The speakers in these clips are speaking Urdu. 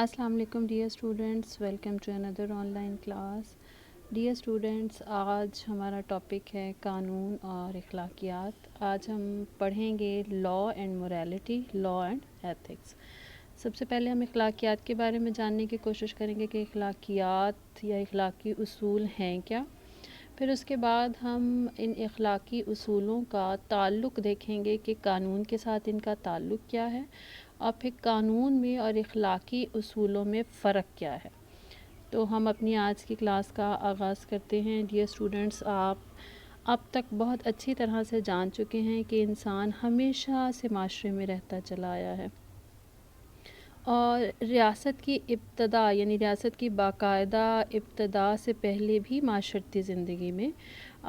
السلام علیکم ڈیئر اسٹوڈنٹس، ویلکم ٹو اندر online class. Dear students, آج ہمارا ٹاپک ہے قانون اور اخلاقیات۔ آج ہم پڑھیں گے law and morality, law and ethics. سب سے پہلے ہم اخلاقیات کے بارے میں جاننے کی کوشش کریں گے کہ اخلاقیات یا اخلاقی اصول ہیں کیا۔ پھر اس کے بعد ہم ان اخلاقی اصولوں کا تعلق دیکھیں گے کہ قانون کے ساتھ ان کا تعلق کیا ہے، اور پھر قانون میں اور اخلاقی اصولوں میں فرق کیا ہے۔ تو ہم اپنی آج کی کلاس کا آغاز کرتے ہیں۔ ڈیئر اسٹوڈنٹس، آپ اب تک بہت اچھی طرح سے جان چکے ہیں کہ انسان ہمیشہ سے معاشرے میں رہتا چلا آیا ہے، اور ریاست کی ابتدا یعنی ریاست کی باقاعدہ ابتدا سے پہلے بھی معاشرتی زندگی میں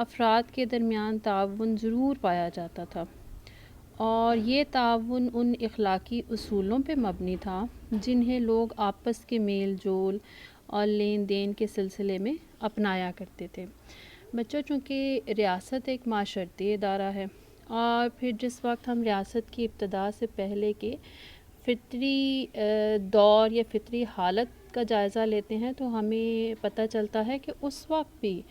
افراد کے درمیان تعاون ضرور پایا جاتا تھا، اور یہ تعاون ان اخلاقی اصولوں پہ مبنی تھا جنہیں لوگ آپس کے میل جول اور لین دین کے سلسلے میں اپنایا کرتے تھے۔ بچوں، چونکہ ریاست ایک معاشرتی ادارہ ہے، اور پھر جس وقت ہم ریاست کی ابتدا سے پہلے کے فطری دور یا فطری حالت کا جائزہ لیتے ہیں تو ہمیں پتہ چلتا ہے کہ اس وقت بھی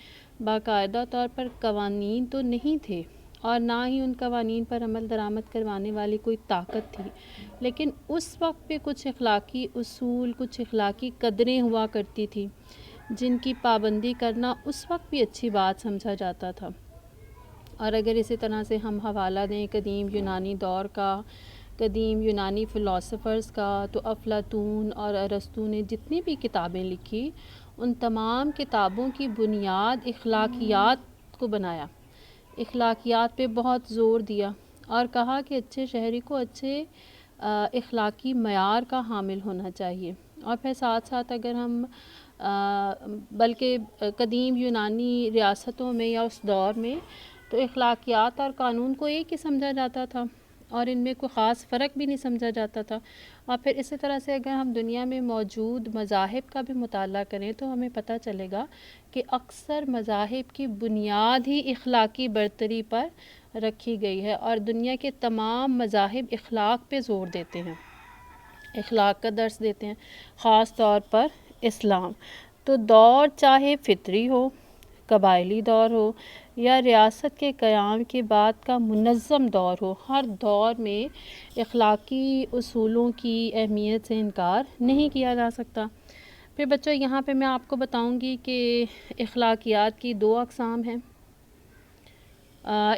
باقاعدہ طور پر قوانین تو نہیں تھے، اور نہ ہی ان قوانین پر عمل درآمد کروانے والی کوئی طاقت تھی، لیکن اس وقت پہ کچھ اخلاقی اصول، کچھ اخلاقی قدریں ہوا کرتی تھی جن کی پابندی کرنا اس وقت بھی اچھی بات سمجھا جاتا تھا۔ اور اگر اسی طرح سے ہم حوالہ دیں قدیم یونانی دور کا، قدیم یونانی فلاسفرز کا، تو افلاطون اور ارسطو نے جتنی بھی کتابیں لکھی، ان تمام کتابوں کی بنیاد اخلاقیات کو بنایا، اخلاقیات پہ بہت زور دیا، اور کہا کہ اچھے شہری کو اچھے اخلاقی معیار کا حامل ہونا چاہیے۔ اور پھر ساتھ ساتھ اگر ہم بلکہ قدیم یونانی ریاستوں میں یا اس دور میں تو اخلاقیات اور قانون کو ایک ہی سمجھا جاتا تھا، اور ان میں کوئی خاص فرق بھی نہیں سمجھا جاتا تھا۔ اور پھر اسی طرح سے اگر ہم دنیا میں موجود مذاہب کا بھی مطالعہ کریں تو ہمیں پتہ چلے گا کہ اکثر مذاہب کی بنیاد ہی اخلاقی برتری پر رکھی گئی ہے، اور دنیا کے تمام مذاہب اخلاق پہ زور دیتے ہیں، اخلاق کا درس دیتے ہیں، خاص طور پر اسلام۔ تو دور چاہے فطری ہو، قبائلی دور ہو، یا ریاست کے قیام کے بعد کا منظم دور ہو، ہر دور میں اخلاقی اصولوں کی اہمیت سے انکار نہیں کیا جا سکتا۔ پھر بچوں، یہاں پہ میں آپ کو بتاؤں گی کہ اخلاقیات کی دو اقسام ہیں۔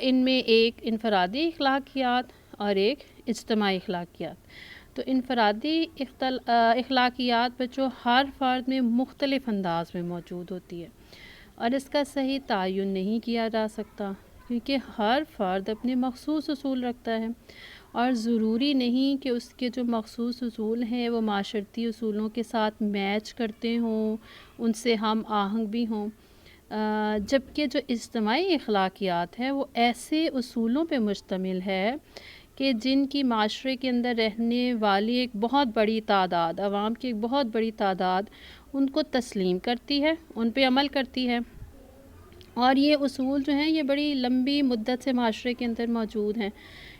ان میں ایک انفرادی اخلاقیات اور ایک اجتماعی اخلاقیات۔ تو انفرادی اخلاقیات بچوں ہر فرد میں مختلف انداز میں موجود ہوتی ہے، اور اس کا صحیح تعین نہیں کیا جا سکتا، کیونکہ ہر فرد اپنے مخصوص اصول رکھتا ہے، اور ضروری نہیں کہ اس کے جو مخصوص اصول ہیں وہ معاشرتی اصولوں کے ساتھ میچ کرتے ہوں، ان سے ہم آہنگ بھی ہوں۔ جبکہ جو اجتماعی اخلاقیات ہے وہ ایسے اصولوں پہ مشتمل ہے کہ جن کی معاشرے کے اندر رہنے والی ایک بہت بڑی تعداد، عوام کی ایک بہت بڑی تعداد ان کو تسلیم کرتی ہے، ان پہ عمل کرتی ہے، اور یہ اصول جو ہیں یہ بڑی لمبی مدت سے معاشرے کے اندر موجود ہیں،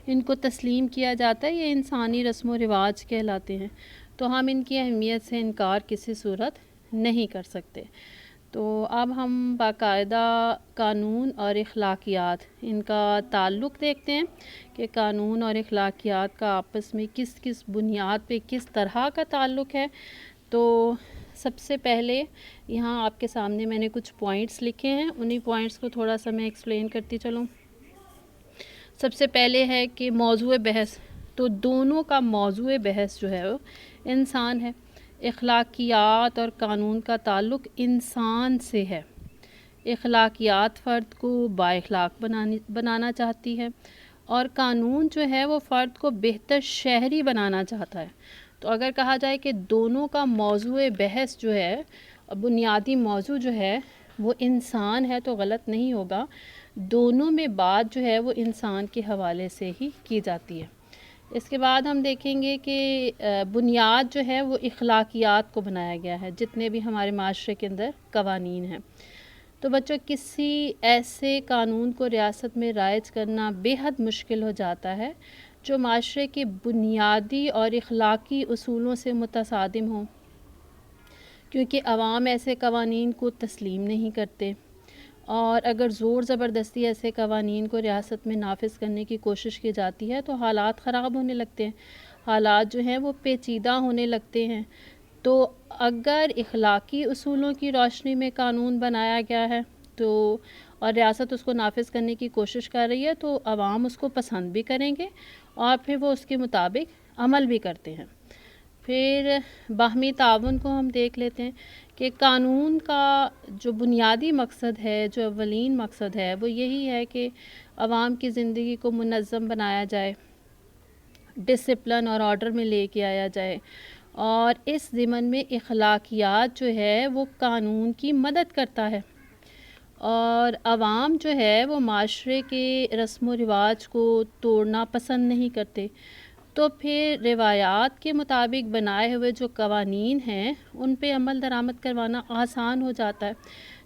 ان کو تسلیم کیا جاتا ہے، یہ انسانی رسم و رواج کہلاتے ہیں، تو ہم ان کی اہمیت سے انکار کسی صورت نہیں کر سکتے۔ تو اب ہم باقاعدہ قانون اور اخلاقیات ان کا تعلق دیکھتے ہیں کہ قانون اور اخلاقیات کا آپس میں کس کس بنیاد پہ کس طرح کا تعلق ہے۔ تو سب سے پہلے یہاں آپ کے سامنے میں نے کچھ پوائنٹس لکھے ہیں، انہی پوائنٹس کو تھوڑا سا میں ایکسپلین کرتی چلوں۔ سب سے پہلے ہے کہ موضوع بحث، تو دونوں کا موضوع بحث جو ہے وہ انسان ہے۔ اخلاقیات اور قانون کا تعلق انسان سے ہے۔ اخلاقیات فرد کو بااخلاق بنانا چاہتی ہے، اور قانون جو ہے وہ فرد کو بہتر شہری بنانا چاہتا ہے۔ تو اگر کہا جائے کہ دونوں کا موضوع بحث جو ہے، بنیادی موضوع جو ہے وہ انسان ہے، تو غلط نہیں ہوگا۔ دونوں میں بات جو ہے وہ انسان کے حوالے سے ہی کی جاتی ہے۔ اس کے بعد ہم دیکھیں گے کہ بنیاد جو ہے وہ اخلاقیات کو بنایا گیا ہے، جتنے بھی ہمارے معاشرے کے اندر قوانین ہیں۔ تو بچوں، کسی ایسے قانون کو ریاست میں رائج کرنا بے حد مشکل ہو جاتا ہے جو معاشرے کے بنیادی اور اخلاقی اصولوں سے متصادم ہوں۔ کیونکہ عوام ایسے قوانین کو تسلیم نہیں کرتے، اور اگر زور زبردستی ایسے قوانین کو ریاست میں نافذ کرنے کی کوشش کی جاتی ہے تو حالات خراب ہونے لگتے ہیں، حالات جو ہیں وہ پیچیدہ ہونے لگتے ہیں۔ تو اگر اخلاقی اصولوں کی روشنی میں قانون بنایا گیا ہے تو اور ریاست اس کو نافذ کرنے کی کوشش کر رہی ہے تو عوام اس کو پسند بھی کریں گے اور پھر وہ اس کے مطابق عمل بھی کرتے ہیں۔ پھر باہمی تعاون کو ہم دیکھ لیتے ہیں کہ قانون کا جو بنیادی مقصد ہے، جو اولین مقصد ہے، وہ یہی ہے کہ عوام کی زندگی کو منظم بنایا جائے، ڈسپلن اور آرڈر میں لے کے آیا جائے، اور اس ضمن میں اخلاقیات جو ہے وہ قانون کی مدد کرتا ہے، اور عوام جو ہے وہ معاشرے کے رسم و رواج کو توڑنا پسند نہیں کرتے، تو پھر روایات کے مطابق بنائے ہوئے جو قوانین ہیں ان پہ عمل درآمد کروانا آسان ہو جاتا ہے۔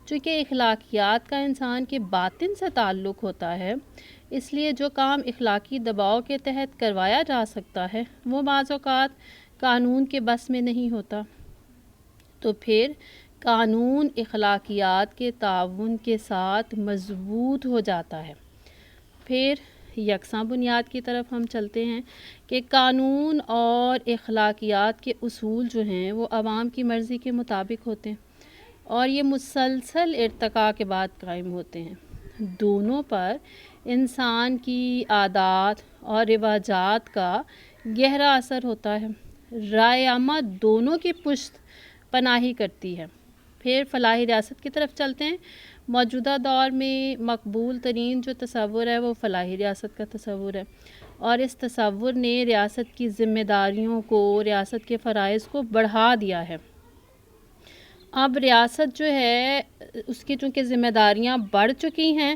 چونکہ اخلاقیات کا انسان کے باطن سے تعلق ہوتا ہے، اس لیے جو کام اخلاقی دباؤ کے تحت کروایا جا سکتا ہے وہ بعض اوقات قانون کے بس میں نہیں ہوتا، تو پھر قانون اخلاقیات کے تعاون کے ساتھ مضبوط ہو جاتا ہے۔ پھر یکساں بنیاد کی طرف ہم چلتے ہیں کہ قانون اور اخلاقیات کے اصول جو ہیں وہ عوام کی مرضی کے مطابق ہوتے ہیں اور یہ مسلسل ارتقاء کے بعد قائم ہوتے ہیں۔ دونوں پر انسان کی عادات اور رواجات کا گہرا اثر ہوتا ہے، رائے عامہ دونوں کی پشت پناہی کرتی ہے۔ پھر فلاحی ریاست کی طرف چلتے ہیں۔ موجودہ دور میں مقبول ترین جو تصور ہے وہ فلاحی ریاست کا تصور ہے، اور اس تصور نے ریاست کی ذمہ داریوں کو، ریاست کے فرائض کو بڑھا دیا ہے۔ اب ریاست جو ہے اس کی چونکہ ذمہ داریاں بڑھ چکی ہیں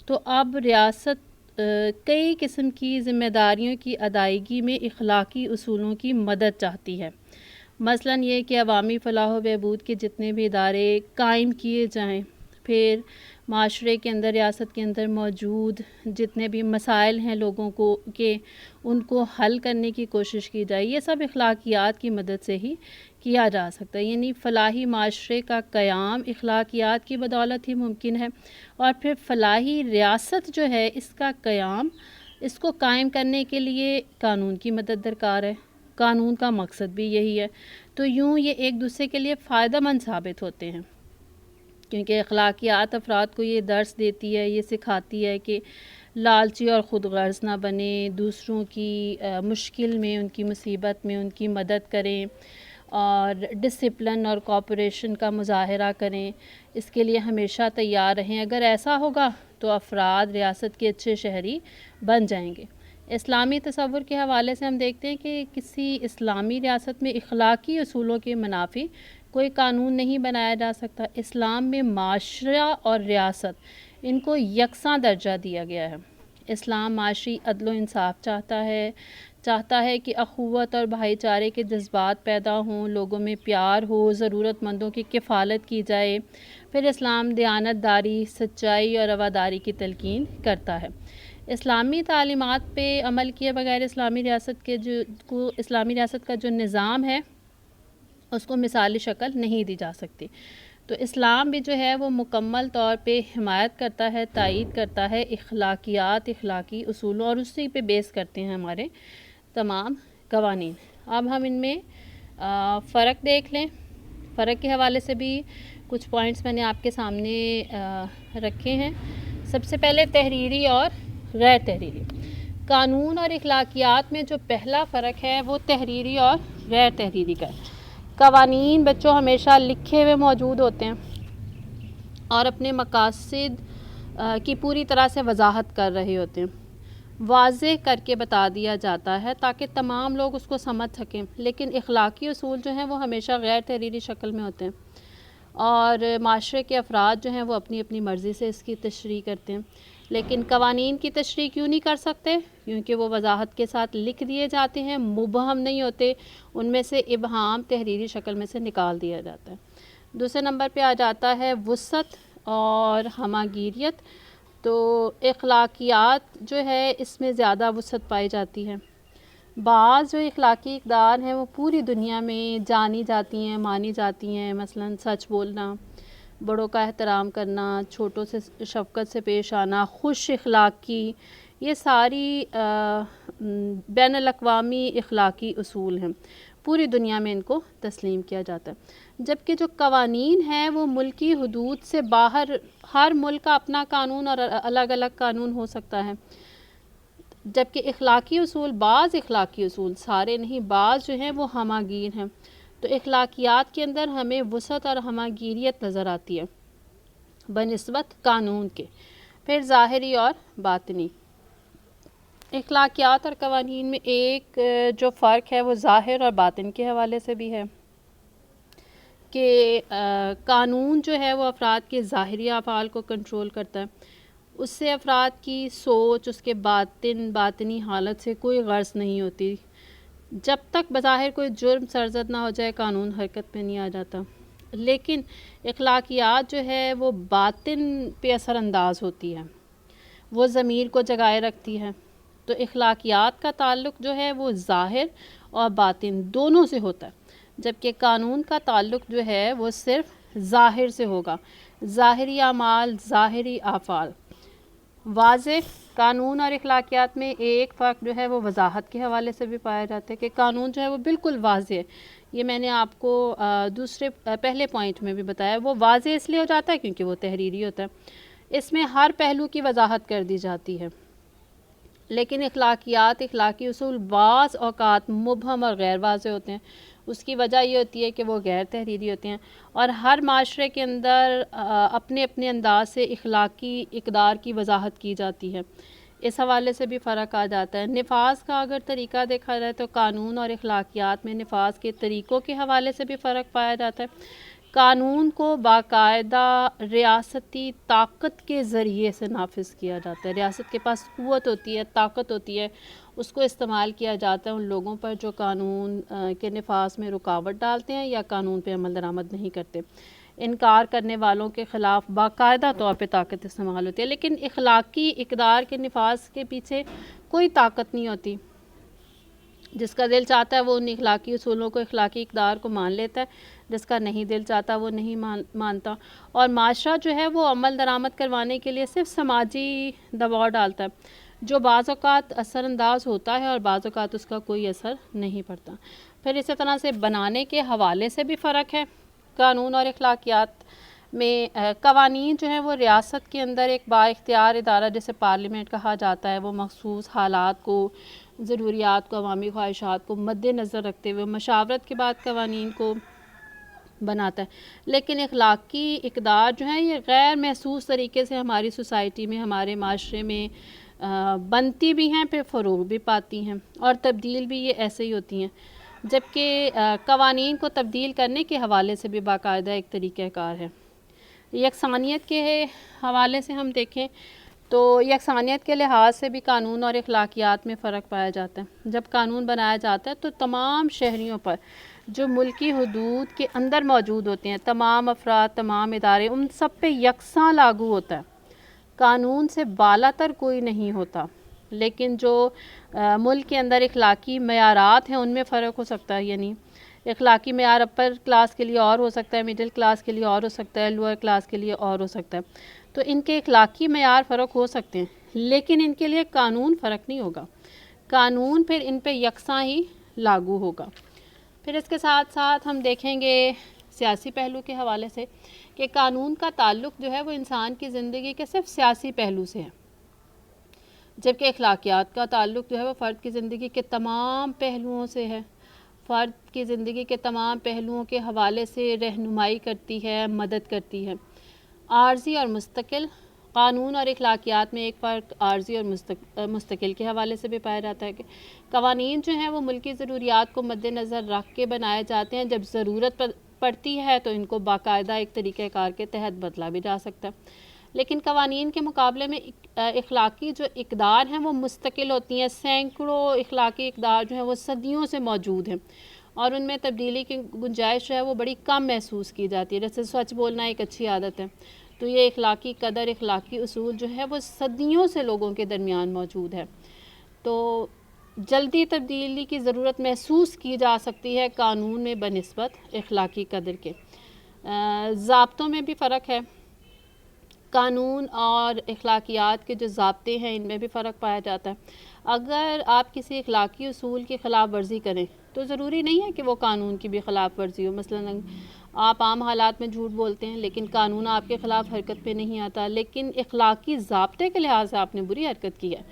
تو اب ریاست کئی قسم کی ذمہ داریوں کی ادائیگی میں اخلاقی اصولوں کی مدد چاہتی ہے۔ مثلاً یہ کہ عوامی فلاح و بہبود کے جتنے بھی ادارے قائم کیے جائیں، پھر معاشرے کے اندر، ریاست کے اندر موجود جتنے بھی مسائل ہیں لوگوں کو کہ ان کو حل کرنے کی کوشش کی جائے، یہ سب اخلاقیات کی مدد سے ہی کیا جا سکتا ہے۔ یعنی فلاحی معاشرے کا قیام اخلاقیات کی بدولت ہی ممکن ہے، اور پھر فلاحی ریاست جو ہے اس کا قیام، اس کو قائم کرنے کے لیے قانون کی مدد درکار ہے۔ قانون کا مقصد بھی یہی ہے، تو یوں یہ ایک دوسرے کے لیے فائدہ مند ثابت ہوتے ہیں، کیونکہ اخلاقیات افراد کو یہ درس دیتی ہے، یہ سکھاتی ہے کہ لالچی اور خود غرض نہ بنے، دوسروں کی مشکل میں، ان کی مصیبت میں ان کی مدد کریں، اور ڈسپلن اور کوآپریشن کا مظاہرہ کریں، اس کے لیے ہمیشہ تیار رہیں۔ اگر ایسا ہوگا تو افراد ریاست کے اچھے شہری بن جائیں گے۔ اسلامی تصور کے حوالے سے ہم دیکھتے ہیں کہ کسی اسلامی ریاست میں اخلاقی اصولوں کے منافی کوئی قانون نہیں بنایا جا سکتا۔ اسلام میں معاشرہ اور ریاست ان کو یکساں درجہ دیا گیا ہے۔ اسلام معاشی عدل و انصاف چاہتا ہے کہ اخوت اور بھائی چارے کے جذبات پیدا ہوں، لوگوں میں پیار ہو، ضرورت مندوں کی کفالت کی جائے۔ پھر اسلام دیانت داری، سچائی اور رواداری کی تلقین کرتا ہے۔ اسلامی تعلیمات پہ عمل کیے بغیر اسلامی ریاست کا جو نظام ہے اس کو مثالی شکل نہیں دی جا سکتی۔ تو اسلام بھی جو ہے وہ مکمل طور پہ حمایت کرتا ہے، تائید کرتا ہے اخلاقیات، اخلاقی اصولوں، اور اسی پہ بیس کرتے ہیں ہمارے تمام قوانین۔ اب ہم ان میں فرق دیکھ لیں۔ فرق کے حوالے سے بھی کچھ پوائنٹس میں نے آپ کے سامنے رکھے ہیں۔ سب سے پہلے تحریری اور غیر تحریری۔ قانون اور اخلاقیات میں جو پہلا فرق ہے وہ تحریری اور غیر تحریری کا ہے۔ قوانین بچوں ہمیشہ لکھے ہوئے موجود ہوتے ہیں اور اپنے مقاصد کی پوری طرح سے وضاحت کر رہے ہوتے ہیں، واضح کر کے بتا دیا جاتا ہے تاکہ تمام لوگ اس کو سمجھ سکیں۔ لیکن اخلاقی اصول جو ہیں وہ ہمیشہ غیر تحریری شکل میں ہوتے ہیں، اور معاشرے کے افراد جو ہیں وہ اپنی اپنی مرضی سے اس کی تشریح کرتے ہیں۔ لیکن قوانین کی تشریح کیوں نہیں کر سکتے؟ کیونکہ وہ وضاحت کے ساتھ لکھ دیے جاتے ہیں، مبہم نہیں ہوتے، ان میں سے ابہام تحریری شکل میں سے نکال دیا جاتا ہے۔ دوسرے نمبر پہ آ جاتا ہے وسعت اور ہماگیریت۔ تو اخلاقیات جو ہے اس میں زیادہ وسعت پائی جاتی ہے، بعض جو اخلاقی اقدار ہیں وہ پوری دنیا میں جانی جاتی ہیں، مانی جاتی ہیں، مثلا سچ بولنا، بڑوں کا احترام کرنا، چھوٹوں سے شفقت سے پیش آنا، خوش اخلاقی، یہ ساری بین الاقوامی اخلاقی اصول ہیں، پوری دنیا میں ان کو تسلیم کیا جاتا ہے۔ جبکہ جو قوانین ہیں وہ ملکی حدود سے باہر، ہر ملک کا اپنا قانون اور الگ الگ قانون ہو سکتا ہے، جبکہ اخلاقی اصول، بعض اخلاقی اصول، سارے نہیں، بعض جو ہیں وہ ہمہ گیر ہیں۔ تو اخلاقیات کے اندر ہمیں وسعت اور ہمہ گیریت نظر آتی ہے بنسبت قانون کے۔ پھر ظاہری اور باطنی، اخلاقیات اور قوانین میں ایک جو فرق ہے وہ ظاہر اور باطن کے حوالے سے بھی ہے کہ قانون جو ہے وہ افراد کے ظاہری افعال کو کنٹرول کرتا ہے، اس سے افراد کی سوچ، اس کے باطنی حالت سے کوئی غرض نہیں ہوتی۔ جب تک بظاہر کوئی جرم سرزد نہ ہو جائے قانون حرکت میں نہیں آ جاتا، لیکن اخلاقیات جو ہے وہ باطن پہ اثر انداز ہوتی ہے، وہ ضمیر کو جگائے رکھتی ہے۔ تو اخلاقیات کا تعلق جو ہے وہ ظاہر اور باطن دونوں سے ہوتا ہے، جبکہ قانون کا تعلق جو ہے وہ صرف ظاہر سے ہوگا، ظاہری اعمال، ظاہری افعال۔ واضح قانون اور اخلاقیات میں ایک فرق جو ہے وہ وضاحت کے حوالے سے بھی پایا جاتا ہے کہ قانون جو ہے وہ بالکل واضح ہے۔ یہ میں نے آپ کو پہلے پوائنٹ میں بھی بتایا، وہ واضح اس لیے ہو جاتا ہے کیونکہ وہ تحریری ہوتا ہے، اس میں ہر پہلو کی وضاحت کر دی جاتی ہے۔ لیکن اخلاقیات، اخلاقی اصول بعض اوقات مبہم اور غیر واضح ہوتے ہیں۔ اس کی وجہ یہ ہوتی ہے کہ وہ غیر تحریری ہوتے ہیں، اور ہر معاشرے کے اندر اپنے اپنے انداز سے اخلاقی اقدار کی وضاحت کی جاتی ہے، اس حوالے سے بھی فرق آ جاتا ہے۔ نفاذ کا اگر طریقہ دیکھا جائے تو قانون اور اخلاقیات میں نفاذ کے طریقوں کے حوالے سے بھی فرق پایا جاتا ہے۔ قانون کو باقاعدہ ریاستی طاقت کے ذریعے سے نافذ کیا جاتا ہے، ریاست کے پاس قوت ہوتی ہے، طاقت ہوتی ہے، اس کو استعمال کیا جاتا ہے ان لوگوں پر جو قانون کے نفاذ میں رکاوٹ ڈالتے ہیں یا قانون پہ عمل درآمد نہیں کرتے۔ انکار کرنے والوں کے خلاف باقاعدہ طور پہ طاقت استعمال ہوتی ہے، لیکن اخلاقی اقدار کے نفاذ کے پیچھے کوئی طاقت نہیں ہوتی۔ جس کا دل چاہتا ہے وہ ان اخلاقی اصولوں کو، اخلاقی اقدار کو مان لیتا ہے، جس کا نہیں دل چاہتا وہ نہیں مانتا۔ اور معاشرہ جو ہے وہ عمل درآمد کروانے کے لیے صرف سماجی دباؤ ڈالتا ہے، جو بعض اوقات اثر انداز ہوتا ہے اور بعض اوقات اس کا کوئی اثر نہیں پڑتا۔ پھر اسی طرح سے بنانے کے حوالے سے بھی فرق ہے قانون اور اخلاقیات میں۔ قوانین جو ہیں وہ ریاست کے اندر ایک با اختیار ادارہ جسے پارلیمنٹ کہا جاتا ہے، وہ مخصوص حالات کو، ضروریات کو، عوامی خواہشات کو مد نظر رکھتے ہوئے مشاورت کے بعد قوانین کو بناتا ہے۔ لیکن اخلاقی اقدار جو ہیں یہ غیر محسوس طریقے سے ہماری سوسائٹی میں، ہمارے معاشرے میں بنتی بھی ہیں، پھر فروغ بھی پاتی ہیں، اور تبدیل بھی یہ ایسے ہی ہوتی ہیں۔ جبکہ قوانین کو تبدیل کرنے کے حوالے سے بھی باقاعدہ ایک طریقہ کار ہے۔ یکسانیت کے حوالے سے ہم دیکھیں تو یکسانیت کے لحاظ سے بھی قانون اور اخلاقیات میں فرق پایا جاتا ہے۔ جب قانون بنایا جاتا ہے تو تمام شہریوں پر جو ملکی حدود کے اندر موجود ہوتے ہیں، تمام افراد، تمام ادارے، ان سب پہ یکساں لاگو ہوتا ہے، قانون سے بالا تر کوئی نہیں ہوتا۔ لیکن جو ملک کے اندر اخلاقی معیارات ہیں ان میں فرق ہو سکتا ہے، یعنی اخلاقی معیار اپر کلاس کے لیے اور ہو سکتا ہے، مڈل کلاس کے لیے اور ہو سکتا ہے، لوور کلاس کے لیے اور ہو سکتا ہے۔ تو ان کے اخلاقی معیار فرق ہو سکتے ہیں، لیکن ان کے لیے قانون فرق نہیں ہوگا، قانون پھر ان پہ یکساں ہی لاگو ہوگا۔ پھر اس کے ساتھ ساتھ ہم دیکھیں گے سیاسی پہلو کے حوالے سے کہ قانون کا تعلق جو ہے وہ انسان کی زندگی کے صرف سیاسی پہلو سے ہے، جبکہ اخلاقیات کا تعلق جو ہے وہ فرد کی زندگی کے تمام پہلوؤں سے ہے، فرد کی زندگی کے تمام پہلوؤں کے حوالے سے رہنمائی کرتی ہے، مدد کرتی ہے۔ عارضی اور مستقل، قانون اور اخلاقیات میں ایک فرق عارضی اور مستقل کے حوالے سے بھی پایا جاتا ہے کہ قوانین جو ہیں وہ ملکی ضروریات کو مد نظر رکھ کے بنائے جاتے ہیں، جب ضرورت پڑتی ہے تو ان کو باقاعدہ ایک طریقہ کار کے تحت بدلا بھی جا سکتا ہے۔ لیکن قوانین کے مقابلے میں اخلاقی جو اقدار ہیں وہ مستقل ہوتی ہیں، سینکڑوں اخلاقی اقدار جو ہیں وہ صدیوں سے موجود ہیں، اور ان میں تبدیلی کی گنجائش جو ہے وہ بڑی کم محسوس کی جاتی ہے۔ جیسے سچ بولنا ایک اچھی عادت ہے، تو یہ اخلاقی قدر، اخلاقی اصول جو ہے وہ صدیوں سے لوگوں کے درمیان موجود ہے۔ تو جلدی تبدیلی کی ضرورت محسوس کی جا سکتی ہے قانون میں بنسبت اخلاقی قدر کے۔ ضابطوں میں بھی فرق ہے، قانون اور اخلاقیات کے جو ضابطے ہیں ان میں بھی فرق پایا جاتا ہے۔ اگر آپ کسی اخلاقی اصول کی خلاف ورزی کریں تو ضروری نہیں ہے کہ وہ قانون کی بھی خلاف ورزی ہو۔ مثلاً آپ عام حالات میں جھوٹ بولتے ہیں لیکن قانون آپ کے خلاف حرکت پہ نہیں آتا، لیکن اخلاقی ضابطے کے لحاظ سے آپ نے بری حرکت کی ہے،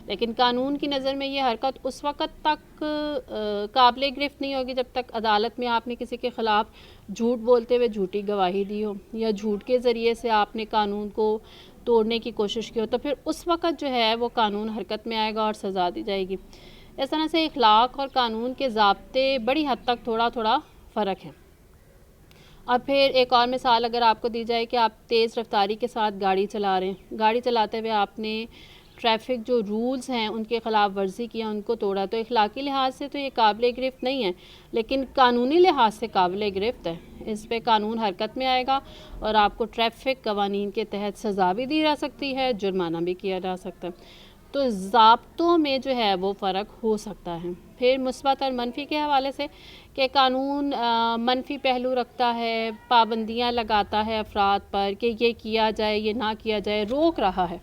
لیکن قانون کی نظر میں یہ حرکت اس وقت تک قابل گرفت نہیں ہوگی جب تک عدالت میں آپ نے کسی کے خلاف جھوٹ بولتے ہوئے جھوٹی گواہی دی ہو یا جھوٹ کے ذریعے سے آپ نے قانون کو توڑنے کی کوشش کی ہو، تو پھر اس وقت جو ہے وہ قانون حرکت میں آئے گا اور سزا دی جائے گی۔ اس طرح سے اخلاق اور قانون کے ضابطے بڑی حد تک تھوڑا تھوڑا فرق ہے۔ اور پھر ایک اور مثال اگر آپ کو دی جائے کہ آپ تیز رفتاری کے ساتھ گاڑی چلا رہے ہیں، گاڑی چلاتے ہوئے آپ نے ٹریفک جو رولز ہیں ان کے خلاف ورزی کیا، ان کو توڑا، تو اخلاقی لحاظ سے تو یہ قابل گرفت نہیں ہے، لیکن قانونی لحاظ سے قابل گرفت ہے۔ اس پہ قانون حرکت میں آئے گا اور آپ کو ٹریفک قوانین کے تحت سزا بھی دی جا سکتی ہے، جرمانہ بھی کیا جا سکتا ہے۔ تو ضابطوں میں جو ہے وہ فرق ہو سکتا ہے۔ پھر مثبت اور منفی کے حوالے سے کہ قانون منفی پہلو رکھتا ہے، پابندیاں لگاتا ہے افراد پر کہ یہ کیا جائے یہ نہ کیا جائے، روک رہا ہے،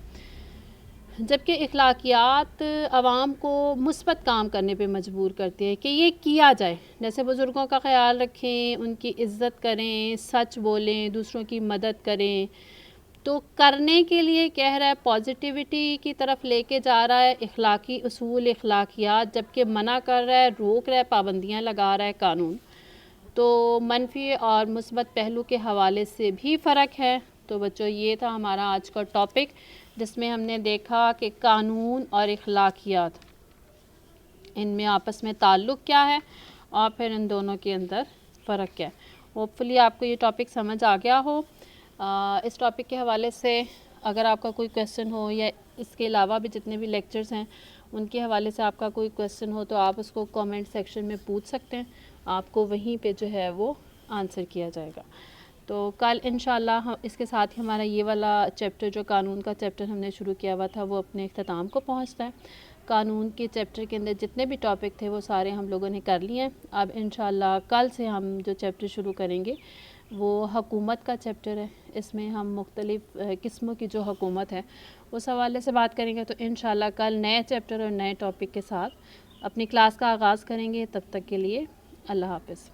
جبکہ اخلاقیات عوام کو مثبت کام کرنے پہ مجبور کرتی ہے کہ یہ کیا جائے، جیسے بزرگوں کا خیال رکھیں، ان کی عزت کریں، سچ بولیں، دوسروں کی مدد کریں۔ تو کرنے کے لیے کہہ رہا ہے، پازیٹیوٹی کی طرف لے کے جا رہا ہے اخلاقی اصول اخلاقیات، جبکہ منع کر رہا ہے، روک رہا ہے، پابندیاں لگا رہا ہے قانون۔ تو منفی اور مثبت پہلو کے حوالے سے بھی فرق ہے۔ تو بچوں یہ تھا ہمارا آج کا ٹاپک، جس میں ہم نے دیکھا کہ قانون اور اخلاقیات ان میں آپس میں تعلق کیا ہے اور پھر ان دونوں کے اندر فرق کیا ہے۔ ہوپفلی آپ کو یہ ٹاپک سمجھ آ گیا ہو۔ اس ٹاپک کے حوالے سے اگر آپ کا کوئی کویسچن ہو یا اس کے علاوہ بھی جتنے بھی لیکچرز ہیں ان کے حوالے سے آپ کا کوئی کویسچن ہو تو آپ اس کو کومنٹ سیکشن میں پوچھ سکتے ہیں، آپ کو وہیں پہ جو ہے وہ آنسر کیا جائے گا۔ تو کل انشاءاللہ اس کے ساتھ ہی ہمارا یہ والا چیپٹر جو قانون کا چیپٹر ہم نے شروع کیا ہوا تھا وہ اپنے اختتام کو پہنچتا ہے۔ قانون کے چیپٹر کے اندر جتنے بھی ٹاپک تھے وہ سارے ہم لوگوں نے کر لیے ہیں۔ اب انشاءاللہ کل سے ہم جو چیپٹر شروع کریں گے وہ حکومت کا چیپٹر ہے۔ اس میں ہم مختلف قسموں کی جو حکومت ہے اس حوالے سے بات کریں گے۔ تو انشاءاللہ کل نئے چیپٹر اور نئے ٹاپک کے ساتھ اپنی کلاس کا آغاز کریں گے۔ تب تک کے لیے اللہ حافظ۔